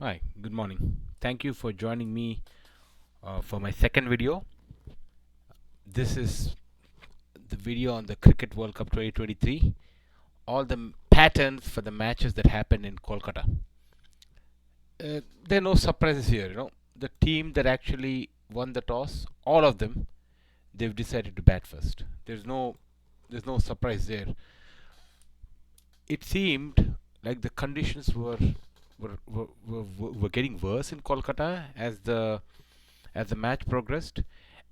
Hi, good morning. Thank you for joining me for my second video. This is the video on the Cricket World Cup 2023. All the patterns for the matches that happened in Kolkata. There are no surprises here. The team that actually won the toss, all of them, they've decided to bat first. There's no surprise there. It seemed like the conditions were getting worse in Kolkata as the match progressed,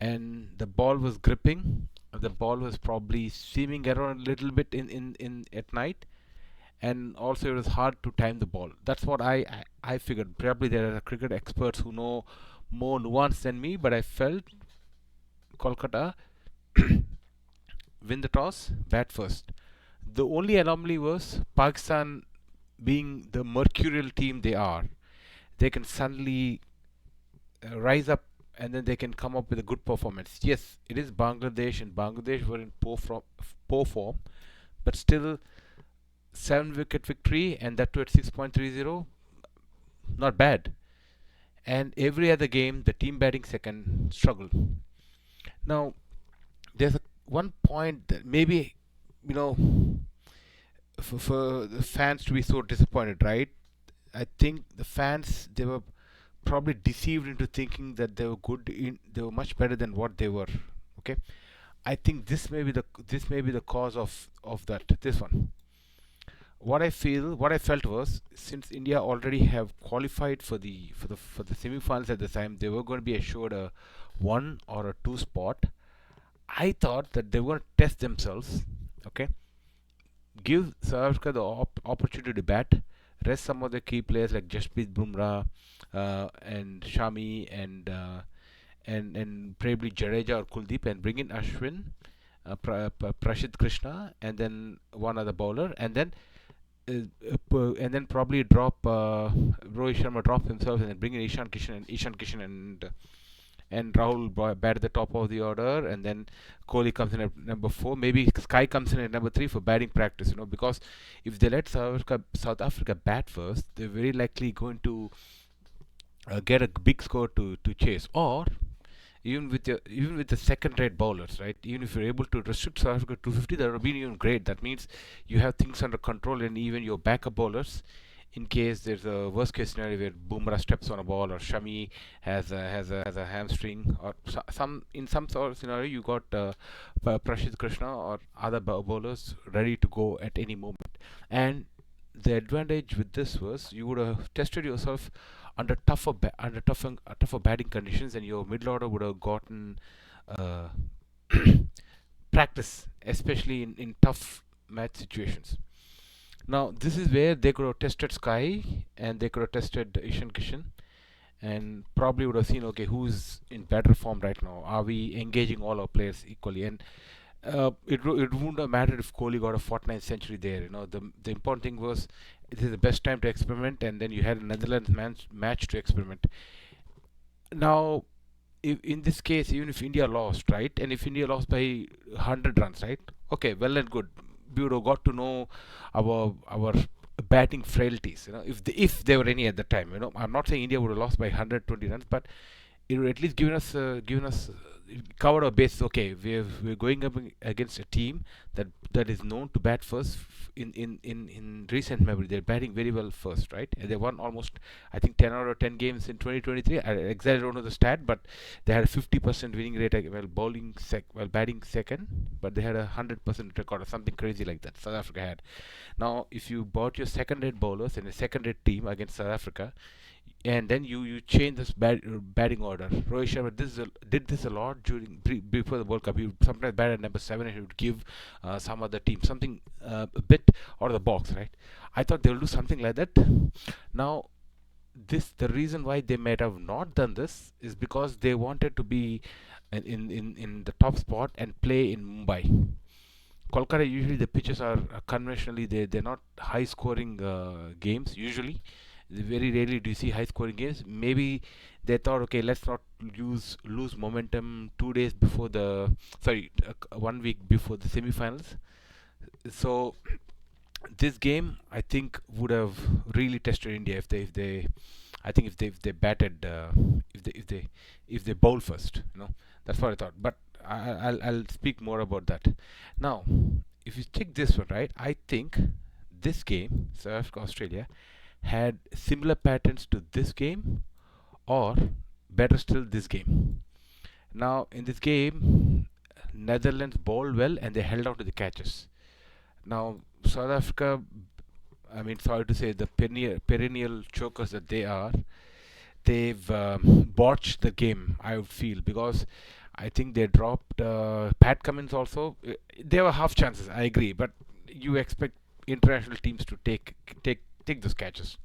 and the ball was gripping. The ball was probably seaming around a little bit in at night, and also it was hard to time the ball. That's what I figured. Probably there are cricket experts who know more nuance than me, but I felt Kolkata win the toss, bat first. The only anomaly was Pakistan, being the mercurial team they are, they can suddenly rise up and then they can come up with a good performance. Yes, it is Bangladesh, and Bangladesh were in poor form, but still 7 wicket victory, and that too at 6.30, not bad. And every other game, the team batting second struggled. Now, there's one point that maybe, you know, for the fans to be so disappointed, right? I think the fans, they were probably deceived into thinking that they were much better than what they were. Okay, I think this may be the cause of that. This one. What I felt was, since India already have qualified for the semi-finals at the time, they were going to be assured a one or a two spot. I thought that they were going to test themselves. Okay, give South Africa the opportunity to bat, rest some of the key players like Jasprit Bumrah and Shami and probably Jadeja or Kuldeep, and bring in Ashwin, Prashid Krishna, and then one other bowler, and then probably drop Rohit Sharma, drop himself, and then bring in Ishan Kishan and Rahul bat at the top of the order, and then Kohli comes in at number 4. Maybe Sky comes in at number 3 for batting practice. Because if they let South Africa bat first, they're very likely going to get a big score to chase. Or even with the second-rate bowlers, right? Even if you're able to restrict South Africa to 250, that would be even great. That means you have things under control, and even your backup bowlers, in case there's a worst case scenario where Bumrah steps on a ball, or Shami has a hamstring, or some sort of scenario, you got Prashid Krishna or other bowlers ready to go at any moment. And the advantage with this was, you would have tested yourself under tougher batting conditions, and your middle order would have gotten uh, practice, especially in tough match situations. Now, this is where they could have tested Sky, and they could have tested Ishan Kishan, and probably would have seen, okay, who's in better form right now. Are we engaging all our players equally? And it wouldn't have mattered if Kohli got a 49th century there. The important thing was, it is the best time to experiment, and then you had a Netherlands match to experiment. Now, if in this case, even if India lost, right, and if India lost by 100 runs, right, okay, well and good. We would have got to know our batting frailties. If there were any at the time. I'm not saying India would have lost by 120 runs, but it would at least given us covered our base. Okay, we're going up against a team that is known to bat first. In recent memory, they're batting very well first, right? And they won almost, I think, 10 out of 10 games in 2023. I exactly don't know the stat, but they had a 50% winning rate while batting second, but they had a 100% record or something crazy like that. South Africa had. Now, if you bought your second-rate bowlers in a second-rate team against South Africa, and then you change this batting order. Rohit Sharma did this a lot before the World Cup. He would sometimes bat at number 7, and he would give some other team something a bit out of the box, right? I thought they will do something like that. Now, the reason why they might have not done this is because they wanted to be in the top spot and play in Mumbai. Kolkata, usually the pitches are conventionally, they're not high scoring games usually. Very rarely do you see high scoring games. Maybe they thought, okay, let's not lose momentum 2 days before sorry, 1 week before the semi-finals. So this game, I think, would have really tested India if they I think if they batted, if they bowl first, that's what I thought. But I'll speak more about that. Now, if you take this one, right, I think this game, South Africa Australia, had similar patterns to this game, or better still, this game. Now, in this game, Netherlands bowled well and they held out to the catches. Now, South Africa, I mean, sorry to say, the perennial chokers that they are, they've botched the game, I would feel, because I think they dropped Pat Cummins also. There were half chances, I agree, but you expect international teams to take those catches.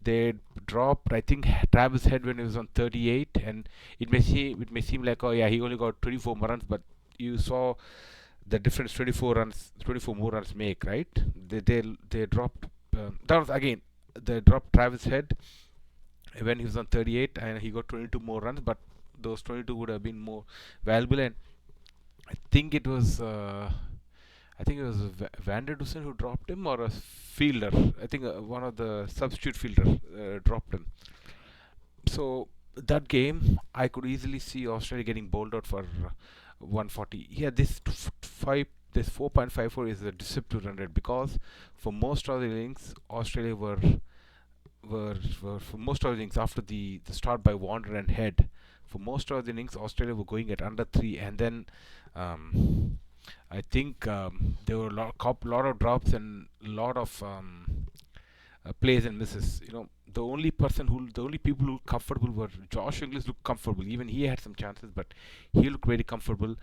They dropped, I think, Travis Head when he was on 38, and it may seem like, oh yeah, he only got 24 more runs, but you saw the difference 24 more runs make, right? They dropped. That was again, they dropped Travis Head when he was on 38, and he got 22 more runs, but those 22 would have been more valuable. And I think it was. I think it was Van der Dusen who dropped him, or a fielder. I think one of the substitute fielder dropped him. So that game, I could easily see Australia getting bowled out for 140. Yeah, this 4.54 is a deceptive run rate, because for most of the innings, Australia were for most of the innings after the start by Warner and Head. For most of the innings, Australia were going at under three, and then I think there were lot of drops and lot of plays and misses. The only people who looked comfortable were Josh Inglis. Looked comfortable. Even he had some chances, but he looked very comfortable.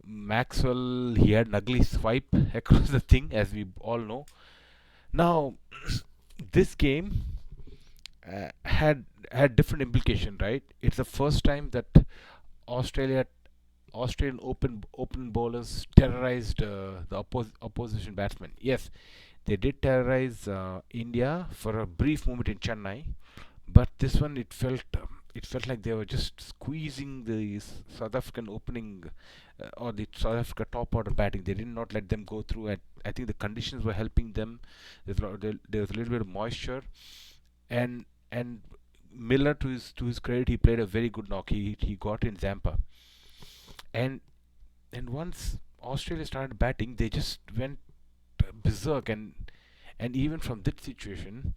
Maxwell, he had an ugly swipe across the thing, as we all know. Now, this game had different implication, right? It's the first time that Australia Australian open bowlers terrorized the opposition batsmen. Yes, they did terrorize India for a brief moment in Chennai, but this one, it felt like they were just squeezing the South African opening, or the South Africa top order batting. They did not let them go through. And I think the conditions were helping them. There was a little bit of moisture, and Miller, to his credit, he played a very good knock. He got in Zampa, and and once Australia started batting, they just went berserk. And even from that situation,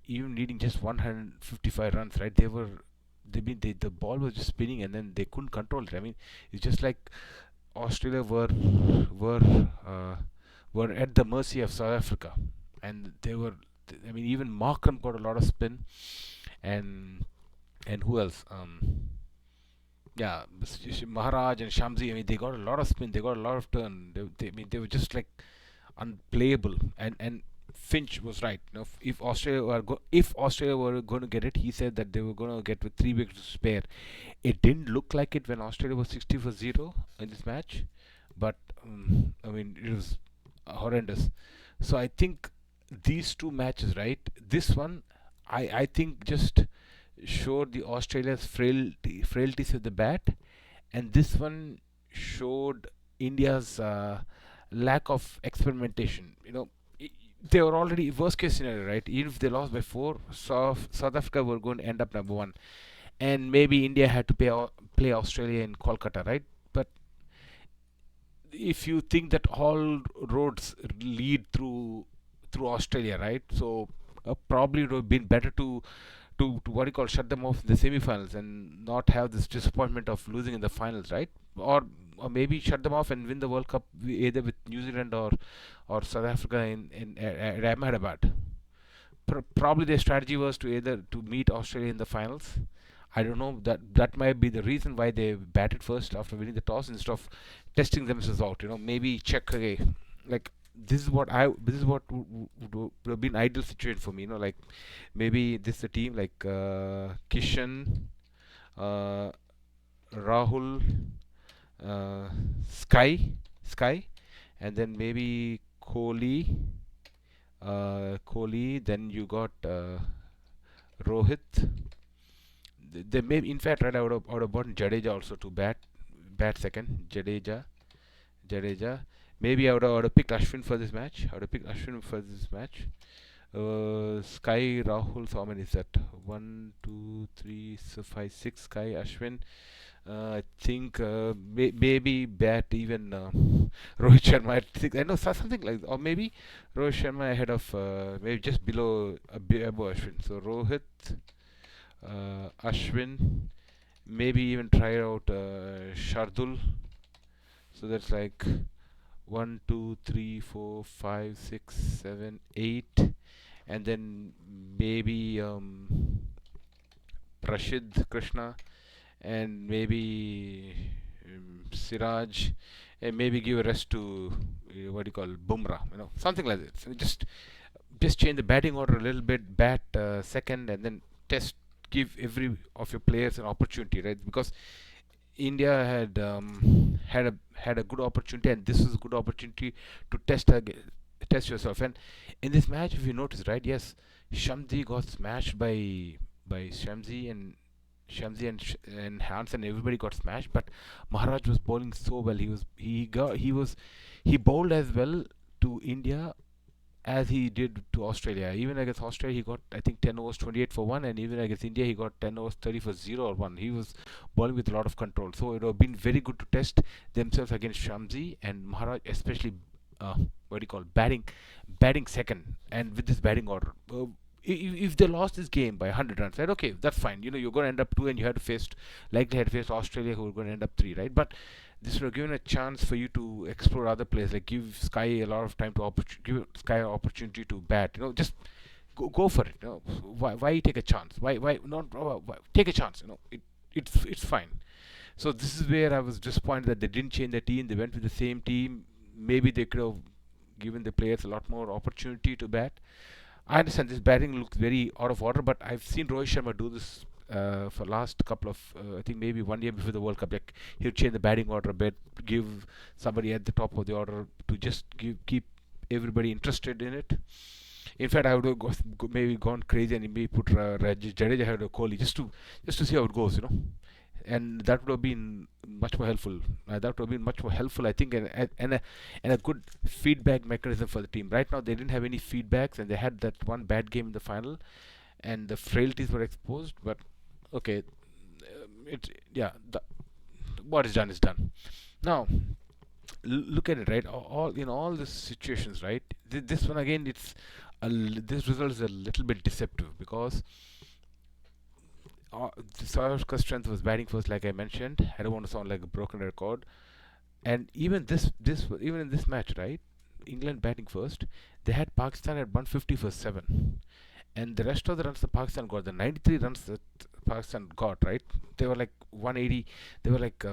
even needing just 155 runs, right? The ball was just spinning, and then they couldn't control it. I mean, it's just like Australia were uh, were at the mercy of South Africa, and they were. I mean, even Markham got a lot of spin, and who else? Yeah, Maharaj and Shamsi. I mean, they got a lot of spin. They got a lot of turn. I mean, they were just like unplayable. And Finch was right. If Australia were going to get it, he said that they were going to get with 3 wickets to spare. It didn't look like it when Australia was 60 for 0 in this match, but I mean, it was horrendous. So I think these two matches, right? This one, I think, just showed the Australia's frailties with the bat, and this one showed India's lack of experimentation. They were already worst case scenario, right? Even if they lost by four, South Africa were going to end up number one, and maybe India had to play Australia in Kolkata, right? But if you think that all roads lead through Australia, right? So probably it would have been better to what you call shut them off in the semi-finals and not have this disappointment of losing in the finals, right? Or maybe shut them off and win the World Cup either with New Zealand or South Africa at Ahmedabad. Probably their strategy was to either to meet Australia in the finals. I don't know, that might be the reason why they batted first after winning the toss instead of testing themselves out. Maybe check, okay, like this is what would have been ideal situation for me. Like maybe this is a team like Kishan, uh, Rahul, uh, Sky, and then maybe Kohli. Then you got Rohit. They may, in fact, right, I would have bought Jadeja also to bat second. Jadeja. Maybe I would have picked Ashwin for this match. Sky Rahul, so how many is that? One, two, three, so five, six. Sky Ashwin. I think maybe bat even Rohit Sharma. I think I know something like, or maybe Rohit Sharma ahead of maybe just below above Ashwin. So Rohit, Ashwin, maybe even try out Shardul. So that's like one, two, three, four, five, six, seven, eight, and then maybe Rashid Krishna, and maybe Siraj, and maybe give a rest to what do you call Bumrah, something like that. So just change the batting order a little bit, bat second, and then test, give every of your players an opportunity, right? Because India had a good opportunity, and this is a good opportunity to test yourself. And in this match, if you notice, right? Yes, Shamsi got smashed by Shamsi and Hansen. Everybody got smashed, but Maharaj was bowling so well. He bowled as well to India as he did to Australia. Even against Australia, he got, I think, 10 overs 28 for 1, and even against India, he got 10 overs 30 for 0 or 1. He was bowling with a lot of control. So it would have been very good to test themselves against Shamsi and Maharaj, especially what do you call batting second, and with this batting order. If they lost this game by 100 runs, right? Okay, that's fine. You're going to end up 2, and you had to face, likely had to face Australia, who were going to end up 3, right? But this would have given a chance for you to explore other players, like give Sky a lot of time to give Sky an opportunity to bat. Just go for it. Why take a chance? Why not take a chance? It's fine. So this is where I was disappointed that they didn't change the team. They went with the same team. Maybe they could have given the players a lot more opportunity to bat. I understand this batting looks very out of order, but I've seen Rohit Sharma do this for last couple of, I think maybe 1 year before the World Cup. Like, he'll change the batting order a bit, give somebody at the top of the order to just keep everybody interested in it. In fact, I would have maybe gone crazy and maybe put Jadeja ahead of Kohli just to see how it goes. And that would have been much more helpful. I think, and a good feedback mechanism for the team. Right now, they didn't have any feedbacks, and they had that one bad game in the final, and the frailties were exposed. But okay, what is done is done. Now, look at it, right? All in all these situations, right? This one again, this result is a little bit deceptive because South Africa's strength was batting first, like I mentioned. I don't want to sound like a broken record. And even even in this match, right? England batting first. They had Pakistan at 150 for 7, and the rest of the runs that Pakistan got, the 93 runs that Pakistan got, right? They were like 180. They were like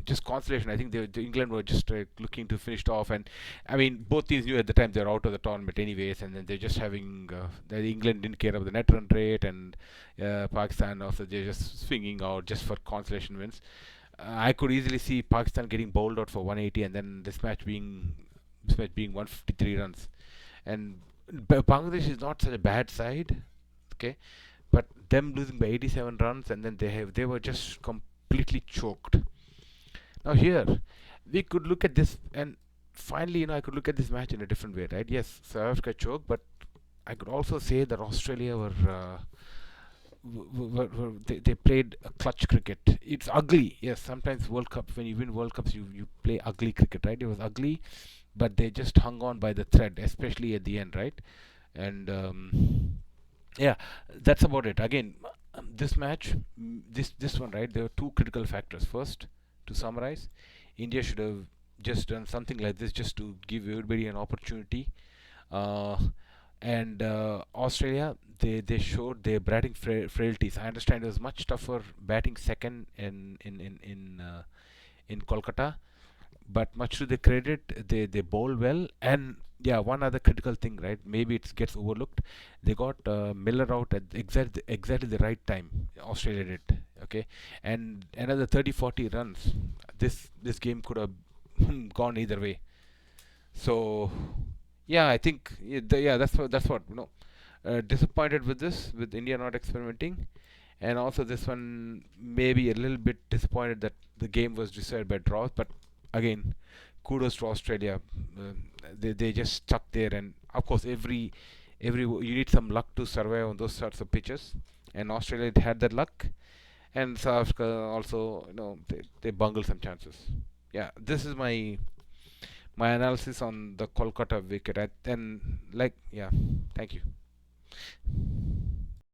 just consolation. I think the England were just looking to finish it off, and I mean both teams knew at the time they're out of the tournament anyways, and then they're just having the England didn't care about the net run rate, and Pakistan also they're just swinging out just for consolation wins. I could easily see Pakistan getting bowled out for 180, and then this match being 153 runs. And Bangladesh is not such a bad side, okay, but them losing by 87 runs, and then they were just completely choked. Now here we could look at this, and finally, I could look at this match in a different way, right? Yes, South Africa choked, but I could also say that Australia they played a clutch cricket. It's ugly, yes. Sometimes World Cup, when you win World Cups, you play ugly cricket, right? It was ugly, but they just hung on by the thread, especially at the end, right? And yeah, that's about it. Again, this match, this one, right? There were two critical factors. First, to summarize, India should have just done something like this just to give everybody an opportunity. Uh, and Australia, they showed their batting frailties. I understand it was much tougher batting second in Kolkata, but much to their credit, they bowl well. And yeah, one other critical thing, right? Maybe it gets overlooked. They got Miller out at exactly the right time. Australia did, okay, and another 30-40 runs. This game could have gone either way. So yeah, I think that's what disappointed with this, with India not experimenting, and also this one maybe a little bit disappointed that the game was decided by draws. But again, kudos to Australia. They just stuck there, and of course You need some luck to survive on those sorts of pitches, and Australia had that luck, and South Africa also, they bungled some chances. Yeah, this is my analysis on the Kolkata wicket. And like, yeah, thank you.